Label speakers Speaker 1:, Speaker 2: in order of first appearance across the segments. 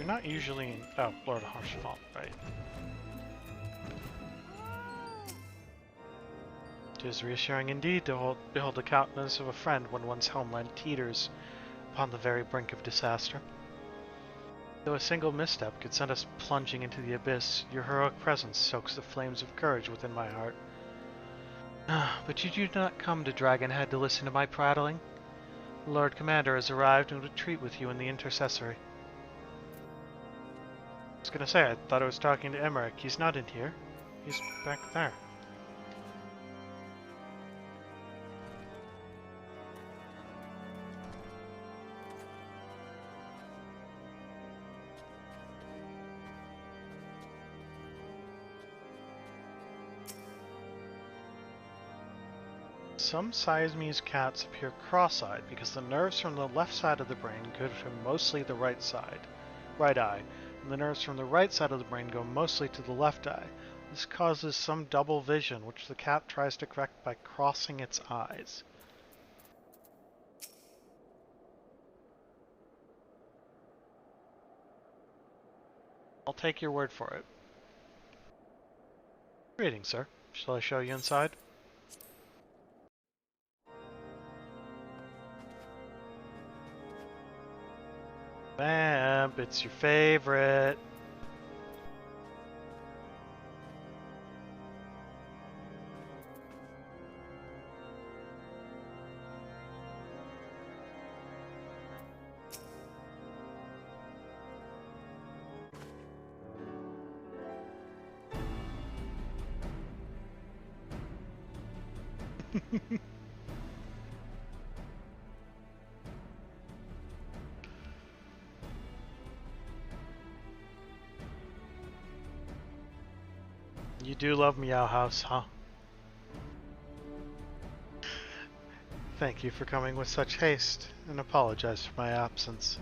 Speaker 1: not usually in... Oh, Lord Harshfall, right. It is reassuring indeed to behold the countenance of a friend when one's homeland teeters upon the very brink of disaster. Though a single misstep could send us plunging into the abyss, your heroic presence stokes the flames of courage within my heart. But you do not come to Dragonhead to listen to my prattling. The Lord Commander has arrived and would treat with you in the Intercessory. I was gonna say, I thought I was talking to Emmerich. He's not in here. He's back there. Some Siamese cats appear cross-eyed because the nerves from the left side of the brain go to mostly the right eye, and the nerves from the right side of the brain go mostly to the left eye. This causes some double vision, which the cat tries to correct by crossing its eyes. I'll take your word for it. Greetings, sir. Shall I show you inside? Vamp, it's your favorite. You do love Meow House, huh? Thank you for coming with such haste, and apologize for my absence.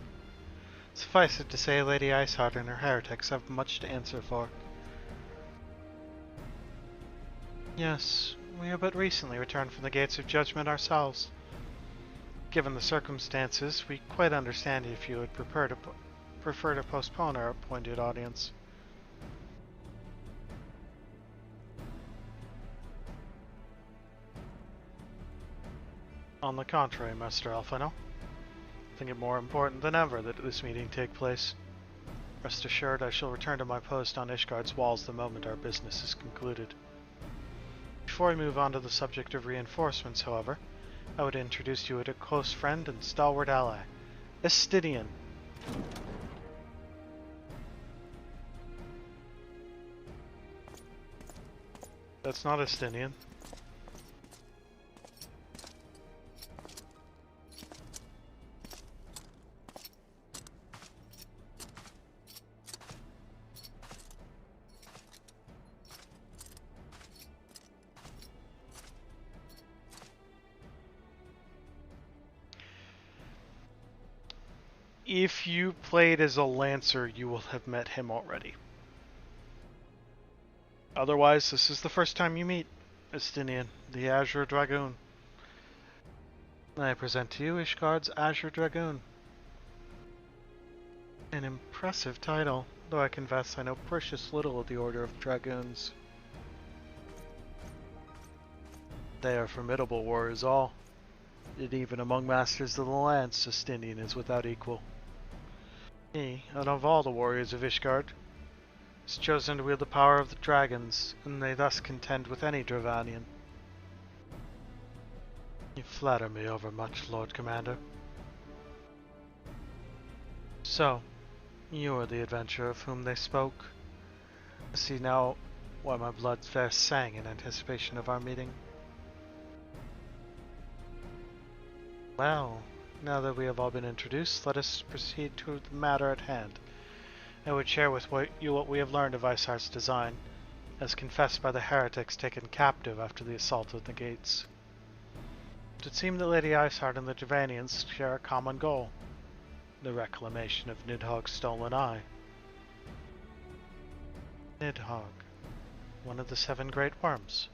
Speaker 1: Suffice it to say, Lady Iceheart and her heretics have much to answer for. Yes, we have but recently returned from the gates of judgment ourselves. Given the circumstances, we quite understand if you would prefer to postpone our appointed audience. On the contrary, Master Alphino, I think it more important than ever that this meeting take place. Rest assured, I shall return to my post on Ishgard's walls the moment our business is concluded. Before we move on to the subject of reinforcements, however, I would introduce you to a close friend and stalwart ally, Estidian. That's not Estidian. If you played as a Lancer, you will have met him already. Otherwise, this is the first time you meet Estinian, the Azure Dragoon. I present to you Ishgard's Azure Dragoon. An impressive title, though I confess I know precious little of the Order of Dragoons. They are formidable warriors all, and even among Masters of the Lance, Estinian is without equal. He, out of all the warriors of Ishgard, is chosen to wield the power of the dragons, and they thus contend with any Dravanian. You flatter me overmuch, Lord Commander. So, you are the adventurer of whom they spoke. I see now why my blood fair sang in anticipation of our meeting. Well, now that we have all been introduced, let us proceed to the matter at hand. I would share with you what we have learned of Iceheart's design, as confessed by the heretics taken captive after the assault of the gates. It would seem that Lady Iceheart and the Dravanians share a common goal, the reclamation of Nidhogg's stolen eye. Nidhogg, one of the 7 great worms.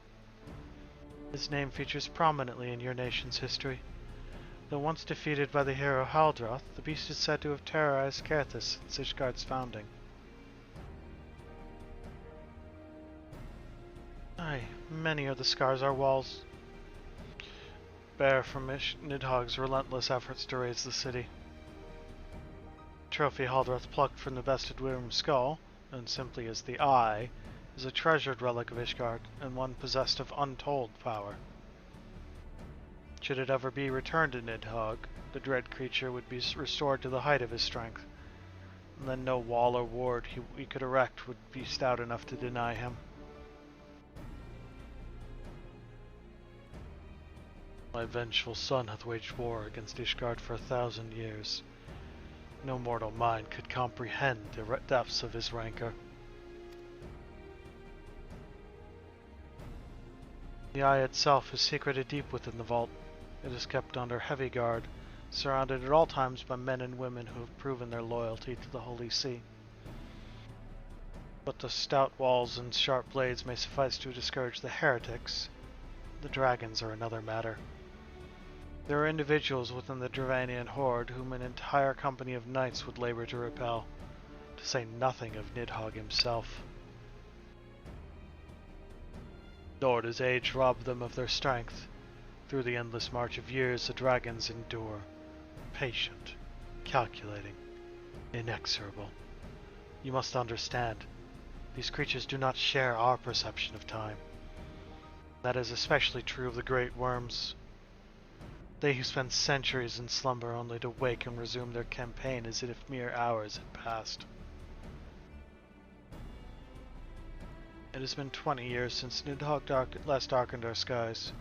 Speaker 1: His name features prominently in your nation's history, Though once defeated by the hero Haldroth, the beast is said to have terrorized Caerthus since Ishgard's founding. Aye, many are the scars our walls bear from Nidhogg's relentless efforts to raise the city. Trophy Haldroth plucked from the bested Wyrm's skull, known simply as the Eye, is a treasured relic of Ishgard, and one possessed of untold power. Should it ever be returned to Nidhogg, the dread creature would be restored to the height of his strength, and then no wall or ward he could erect would be stout enough to deny him. My vengeful son hath waged war against Ishgard for 1,000 years. No mortal mind could comprehend the depths of his rancor. The Eye itself is secreted deep within the vault. It is kept under heavy guard, surrounded at all times by men and women who have proven their loyalty to the Holy See. But the stout walls and sharp blades may suffice to discourage the heretics. The dragons are another matter. There are individuals within the Dravanian horde whom an entire company of knights would labor to repel, to say nothing of Nidhogg himself. Nor does age rob them of their strength. Through the endless march of years, the dragons endure, patient, calculating, inexorable. You must understand, these creatures do not share our perception of time. That is especially true of the great worms. They who spend centuries in slumber only to wake and resume their campaign as if mere hours had passed. It has been 20 years since Nidhogg last darkened our skies.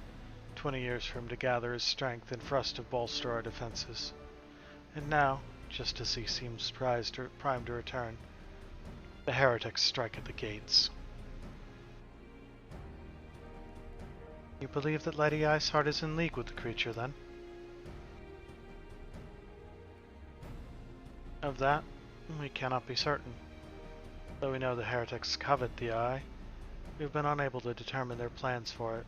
Speaker 1: 20 years for him to gather his strength and for us to bolster our defenses. And now, just as he seems primed to return, the heretics strike at the gates. You believe that Lady Iceheart is in league with the creature, then? Of that, we cannot be certain. Though we know the heretics covet the Eye, we have been unable to determine their plans for it.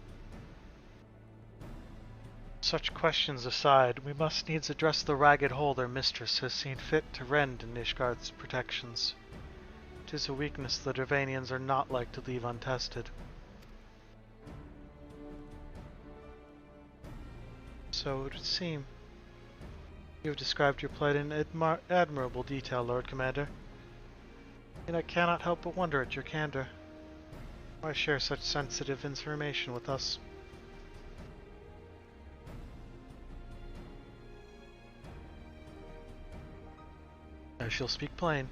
Speaker 1: Such questions aside, we must needs address the ragged hole their mistress has seen fit to rend in Ishgard's protections. 'Tis a weakness the Dravanians are not like to leave untested. So it would seem. You have described your plight in admirable detail, Lord Commander, and I cannot help but wonder at your candor. Why share such sensitive information with us? I shall speak plain.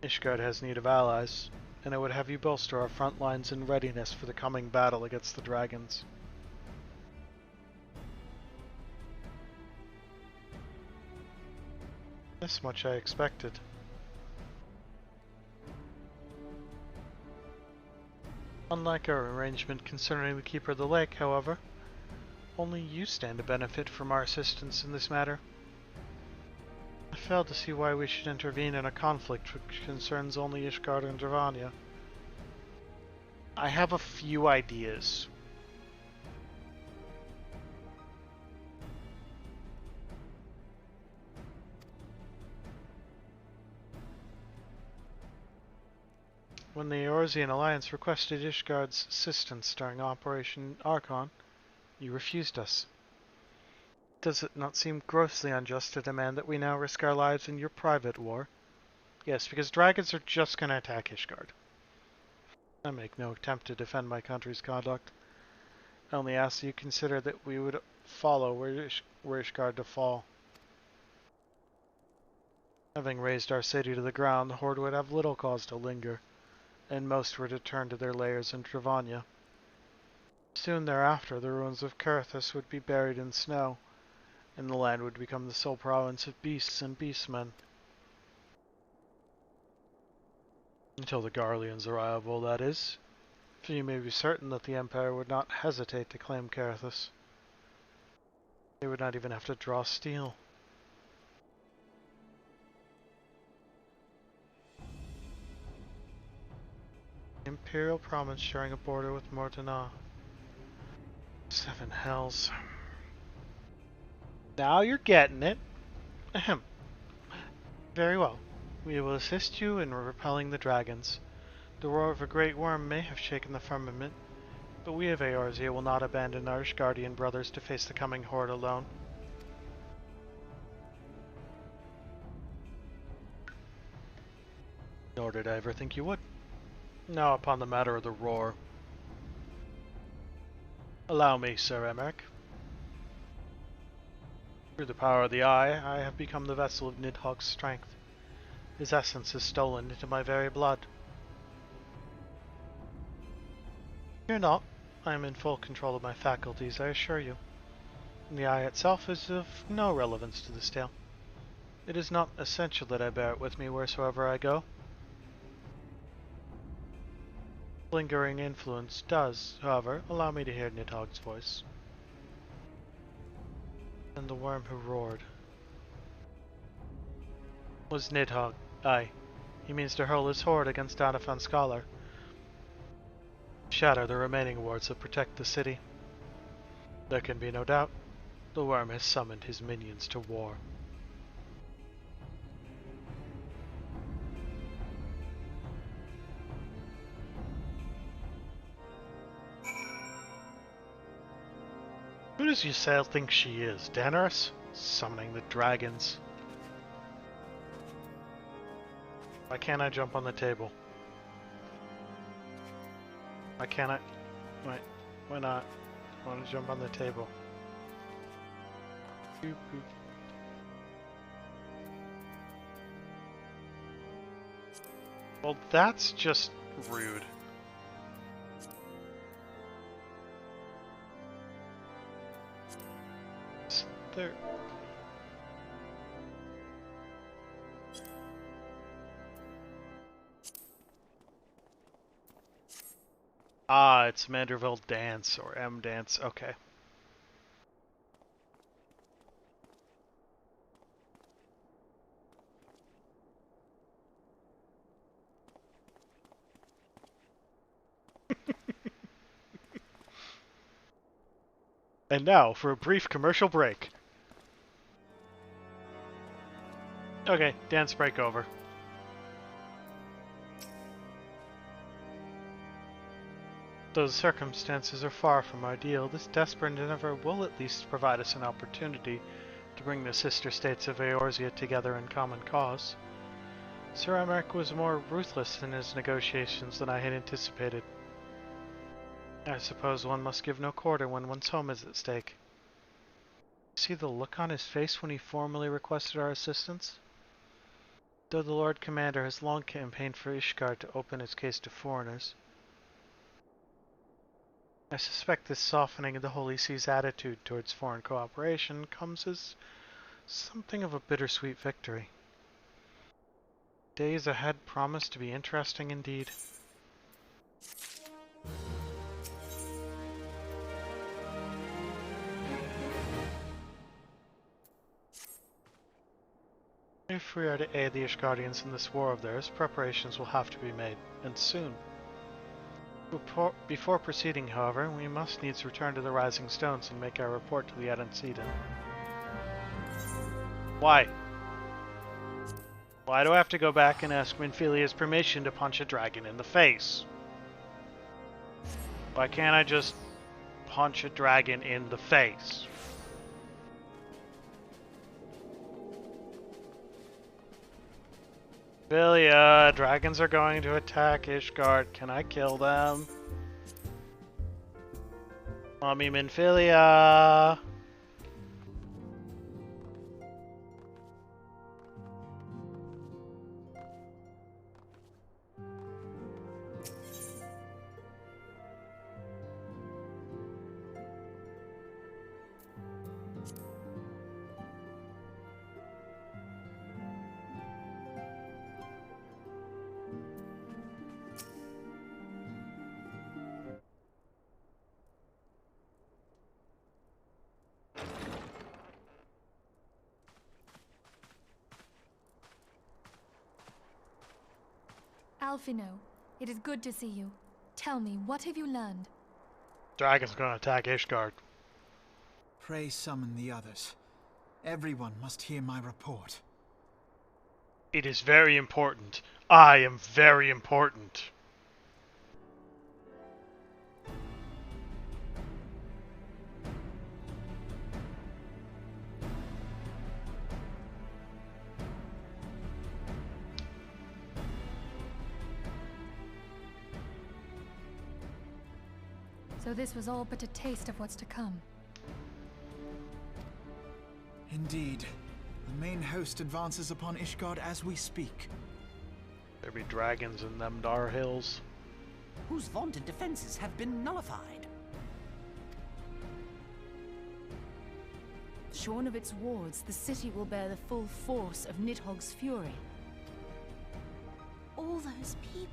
Speaker 1: Ishgard has need of allies, and I would have you bolster our front lines in readiness for the coming battle against the dragons. This much I expected. Unlike our arrangement concerning the Keeper of the Lake, however, only you stand to benefit from our assistance in this matter. I fail to see why we should intervene in a conflict which concerns only Ishgard and Dravania. I have a few ideas. When the Eorzean Alliance requested Ishgard's assistance during Operation Archon, you refused us. Does it not seem grossly unjust to demand that we now risk our lives in your private war? Yes, because dragons are just going to attack Ishgard. I make no attempt to defend my country's conduct. I only ask that you consider that we would follow where Ishgard to fall. Having razed our city to the ground, the Horde would have little cause to linger, and most were to turn to their lairs in Dravania. Soon thereafter, the ruins of Caerthus would be buried in snow, and the land would become the sole province of beasts and beastmen. Until the Garlean's arrival, that is. For you may be certain that the Empire would not hesitate to claim Caerthus. They would not even have to draw steel. Imperial province sharing a border with Mortana. 7 hells. Now you're getting it. Ahem. Very well. We will assist you in repelling the dragons. The roar of a great worm may have shaken the firmament, but we of Eorzea will not abandon our Ishgardian brothers to face the coming horde alone. Nor did I ever think you would. Now upon the matter of the roar. Allow me, Sir Emmerich. Through the power of the Eye, I have become the vessel of Nidhogg's strength. His essence is stolen into my very blood. Fear not. I am in full control of my faculties, I assure you. And the Eye itself is of no relevance to this tale. It is not essential that I bear it with me wheresoever I go. Lingering influence does, however, allow me to hear Nidhogg's voice. And the worm who roared was Nidhogg. Aye, he means to hurl his horde against Doniphan Scholar. Shatter the remaining wards that protect the city. There can be no doubt, the worm has summoned his minions to war. Who does Ysayle think she is? Daenerys? Summoning the dragons. Why can't I jump on the table? Why can't I? Why not? I want to jump on the table. Boop, boop. Well, that's just rude. There. Ah, it's Manderville Dance, or M Dance, okay. And now, for a brief commercial break. Okay, dance break over. Though the circumstances are far from ideal, this desperate endeavor will at least provide us an opportunity to bring the sister states of Eorzea together in common cause. Sir Emmerich was more ruthless in his negotiations than I had anticipated. I suppose one must give no quarter when one's home is at stake. See the look on his face when he formally requested our assistance? Though the Lord Commander has long campaigned for Ishgard to open its case to foreigners, I suspect this softening of the Holy See's attitude towards foreign cooperation comes as something of a bittersweet victory. Days ahead promise to be interesting indeed. If we are to aid the Ishgardians in this war of theirs, preparations will have to be made, and soon. Before proceeding, however, we must needs return to the Rising Stones and make our report to the Adencedan. Why? Why do I have to go back and ask Minfilia's permission to punch a dragon in the face? Why can't I just punch a dragon in the face? Minfilia, dragons are going to attack Ishgard. Can I kill them? Mommy Minfilia!
Speaker 2: Alphino, it is good to see you. Tell me, what have you learned?
Speaker 1: Dragon's gonna attack Ishgard.
Speaker 3: Pray summon the others. Everyone must hear my report.
Speaker 1: It is very important. I am very important.
Speaker 2: So this was all but a taste of what's to come.
Speaker 3: Indeed. The main host advances upon Ishgard as we speak.
Speaker 1: There be dragons in them dar hills.
Speaker 4: Whose vaunted defenses have been nullified.
Speaker 5: Shorn of its wards, the city will bear the full force of Nidhogg's fury.
Speaker 6: All those people.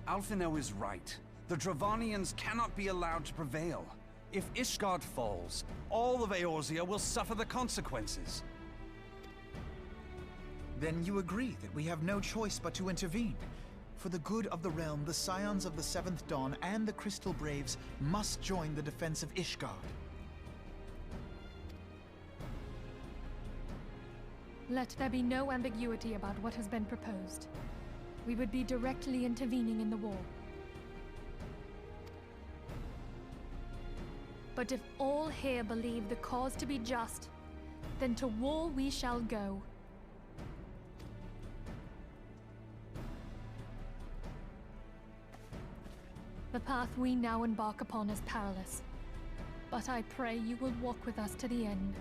Speaker 7: Alphinaud is right. The Dravanians cannot be allowed to prevail. If Ishgard falls, all of Eorzea will suffer the consequences.
Speaker 3: Then you agree that we have no choice but to intervene. For the good of the realm, the Scions of the Seventh Dawn and the Crystal Braves must join the defense of Ishgard.
Speaker 2: Let there be no ambiguity about what has been proposed. We would be directly intervening in the war. But if all here believe the cause to be just, then to war we shall go. The path we now embark upon is perilous, but I pray you will walk with us to the end.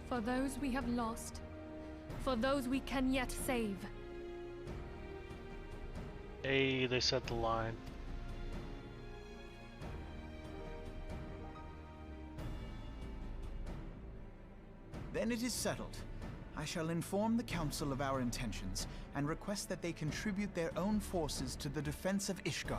Speaker 2: For those we have lost, for those we can yet save.
Speaker 1: Hey, they said the line.
Speaker 3: Then it is settled. I shall inform the Council of our intentions, and request that they contribute their own forces to the defense of Ishgard.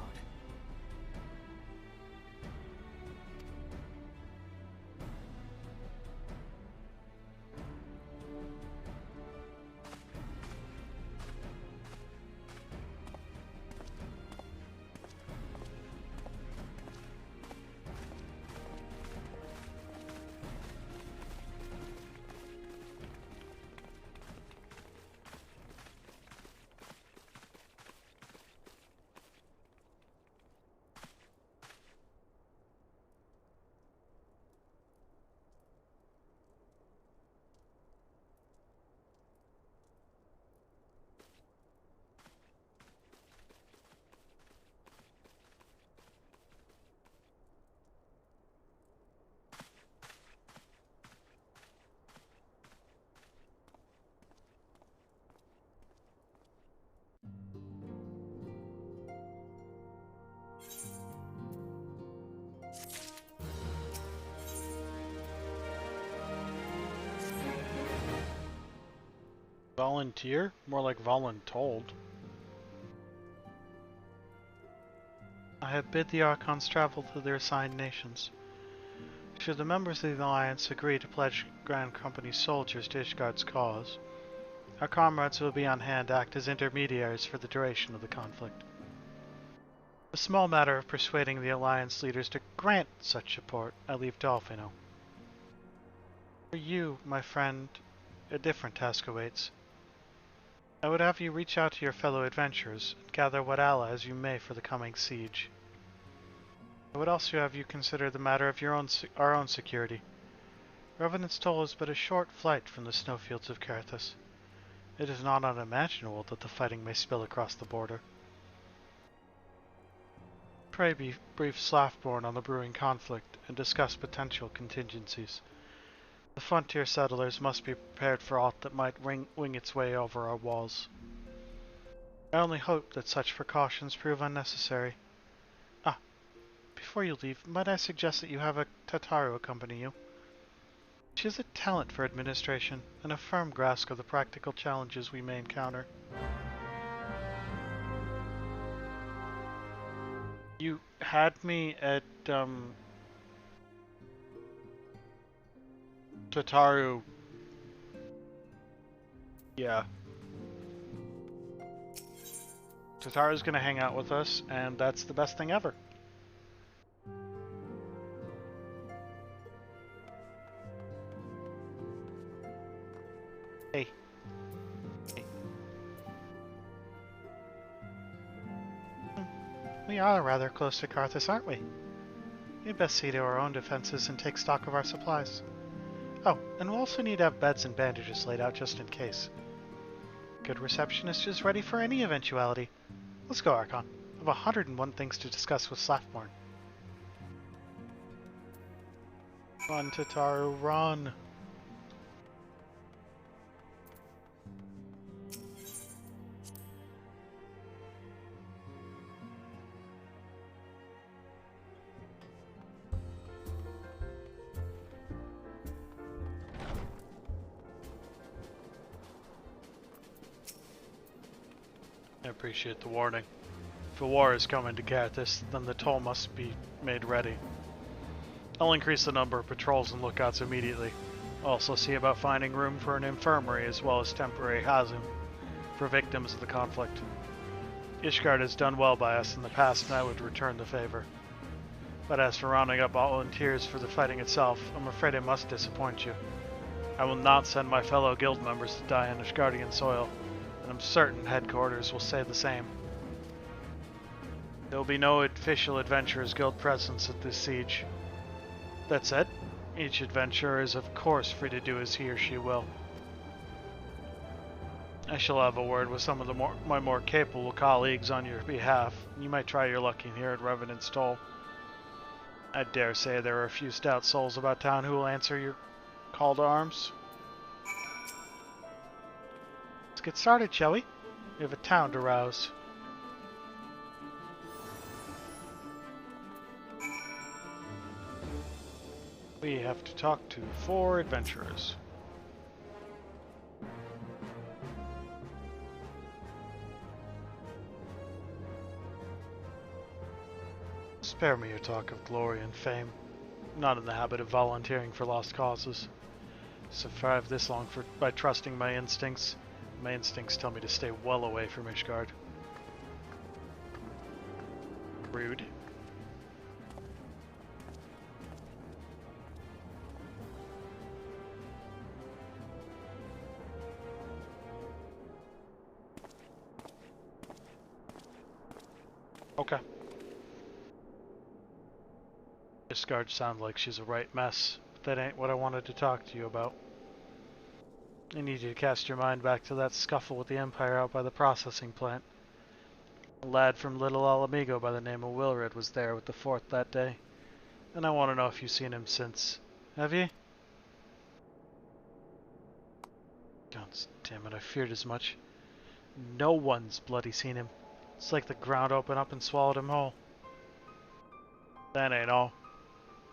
Speaker 1: Volunteer? More like voluntold. I have bid the Archons travel to their assigned nations. Should the members of the Alliance agree to pledge Grand Company soldiers to Ishgard's cause, our comrades will be on hand to act as intermediaries for the duration of the conflict. A small matter of persuading the Alliance leaders to grant such support I leave to Alphinaud. For you, my friend, a different task awaits. I would have you reach out to your fellow adventurers and gather what allies you may for the coming siege. I would also have you consider the matter of our own security. Revenant's Toll is but a short flight from the snowfields of Carthus. It is not unimaginable that the fighting may spill across the border. Pray be brief Slaftborn on the brewing conflict and discuss potential contingencies. The frontier settlers must be prepared for aught that might wing its way over our walls. I only hope that such precautions prove unnecessary. Before you leave, might I suggest that you have a Tataru accompany you? She has a talent for administration and a firm grasp of the practical challenges we may encounter. You had me at, Tataru. Yeah. Tataru's gonna hang out with us, and that's the best thing ever. Hey. We are rather close to Karthus, aren't we? We'd best see to our own defenses and take stock of our supplies. Oh, and we'll also need to have beds and bandages laid out just in case. Good receptionist is ready for any eventuality. Let's go, Archon. I have 101 things to discuss with Slaftmorn. Run, Tataru, run! I appreciate the warning. If a war is coming to Karthus, then the toll must be made ready. I'll increase the number of patrols and lookouts immediately. I'll also see about finding room for an infirmary as well as temporary housing for victims of the conflict. Ishgard has done well by us in the past, and I would return the favor. But as for rounding up volunteers for the fighting itself, I'm afraid I must disappoint you. I will not send my fellow guild members to die on Ishgardian soil, and I'm certain headquarters will say the same. There will be no official Adventurers Guild presence at this siege. That said, each adventurer is of course free to do as he or she will. I shall have a word with some of my more capable colleagues on your behalf. You might try your luck in here at Revenant's Toll. I dare say there are a few stout souls about town who will answer your call to arms. Let's get started, shall we? We have a town to rouse. We have to talk to 4 adventurers. Spare me your talk of glory and fame. I'm not in the habit of volunteering for lost causes. Survived this long by trusting my instincts. My instincts tell me to stay well away from Ishgard. Rude. Okay. Ishgard sounds like she's a right mess, but that ain't what I wanted to talk to you about. I need you to cast your mind back to that scuffle with the Empire out by the processing plant. A lad from Little Alamigo by the name of Wilred was there with the fort that day, and I want to know if you've seen him since. Have you? God damn it, I feared as much. No one's bloody seen him. It's like the ground opened up and swallowed him whole. That ain't all.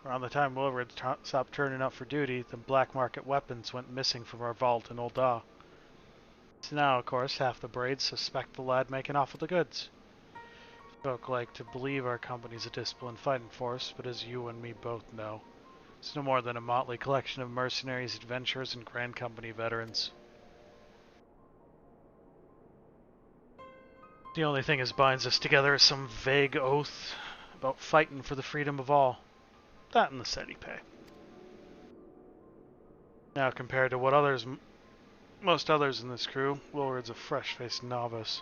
Speaker 1: Around the time Wilred stopped turning up for duty, the black market weapons went missing from our vault in Ul'dah. So now, of course, half the braids suspect the lad making off with the goods. Folk like to believe our company's a disciplined fighting force, but as you and me both know, it's no more than a motley collection of mercenaries, adventurers, and Grand Company veterans. The only thing that binds us together is some vague oath about fighting for the freedom of all. That and the steady pay. Now, compared to what most others in this crew, Wilred's a fresh-faced novice,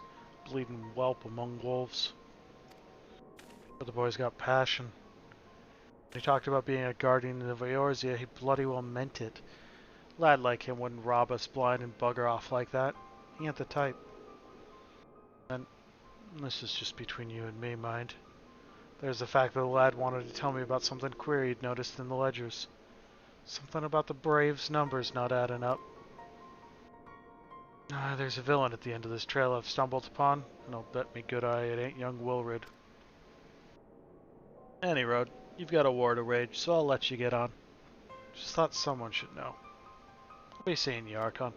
Speaker 1: bleeding whelp among wolves. But the boy's got passion. When he talked about being a guardian of Eorzea, he bloody well meant it. A lad like him wouldn't rob us blind and bugger off like that. He ain't the type. And this is just between you and me, mind. There's the fact that the lad wanted to tell me about something queer he'd noticed in the ledgers. Something about the Braves' numbers not adding up. There's a villain at the end of this trail I've stumbled upon, and I'll bet me good eye it ain't young Wilred. Any road, you've got a war to rage, so I'll let you get on. Just thought someone should know. I'll be seeing you, Archon.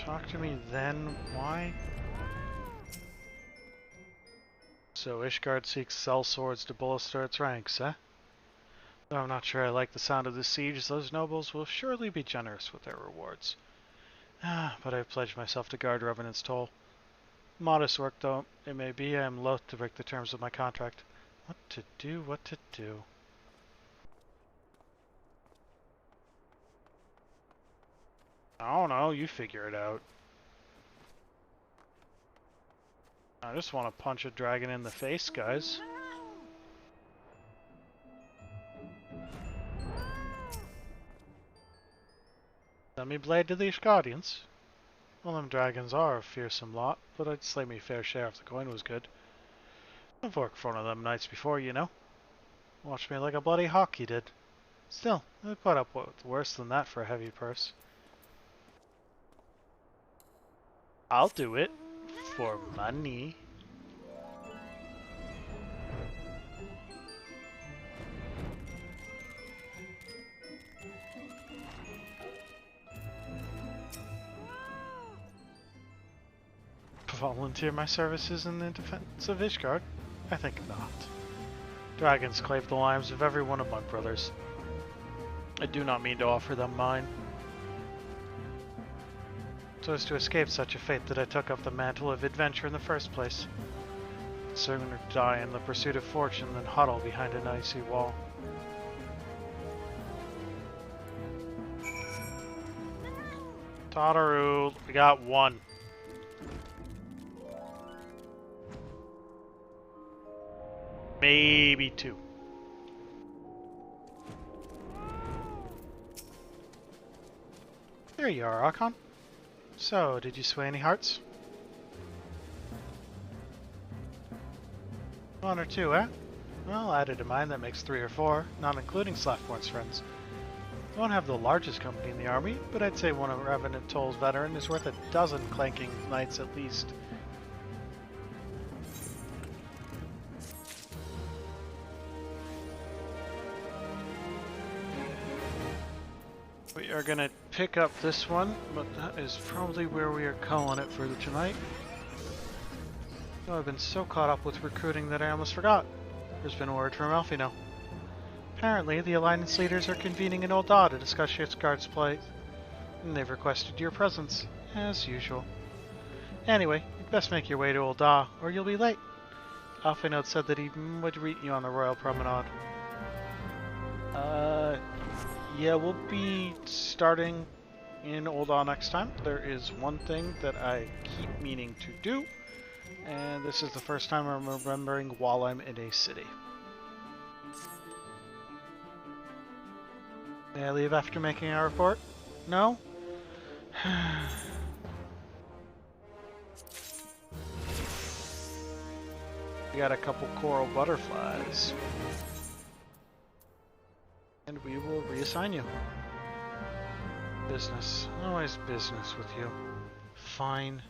Speaker 1: Talk to me then. Why? So Ishgard seeks sell swords to bolster its ranks, eh? Though I'm not sure I like the sound of the siege, those nobles will surely be generous with their rewards. But I've pledged myself to guard Revenant's toll. Modest work though it may be, I am loath to break the terms of my contract. What to do, what to do. I don't know, you figure it out. I just want to punch a dragon in the face, guys. Send me blade to these guardians. Well, them dragons are a fearsome lot, but I'd slay me fair share if the coin was good. I've worked for one of them knights before, you know. Watched me like a bloody hawk, he did. Still, I'd put up with worse than that for a heavy purse. I'll do it. For money. Volunteer my services in the defense of Ishgard? I think not. Dragons clave the lives of every one of my brothers. I do not mean to offer them mine. So as to escape such a fate that I took up the mantle of adventure in the first place. I'd sooner die in the pursuit of fortune than huddle behind an icy wall. Tataru, we got one. Maybe two. There you are, Archon. So, did you sway any hearts? One or two, eh? Well, added to mine, that makes 3 or 4, not including Slaftborn's friends. I won't have the largest company in the army, but I'd say one of Revenant Toll's veteran is worth a dozen clanking knights at least. We are gonna pick up this one, but that is probably where we are calling it for tonight. Oh, I've been so caught up with recruiting that I almost forgot. There's been a word from Elfino. Apparently, the Alliance leaders are convening in Ul'dah to discuss Ishgard's plight, and they've requested your presence, as usual. Anyway, you'd best make your way to Ul'dah, or you'll be late. Elfino said that he would greet you on the Royal Promenade. Yeah, we'll be starting in Ul'dah next time. There is one thing that I keep meaning to do, and this is the first time I'm remembering while I'm in a city. May I leave after making our report? No? We got a couple coral butterflies. And we will reassign you. Business. Always business with you. Fine.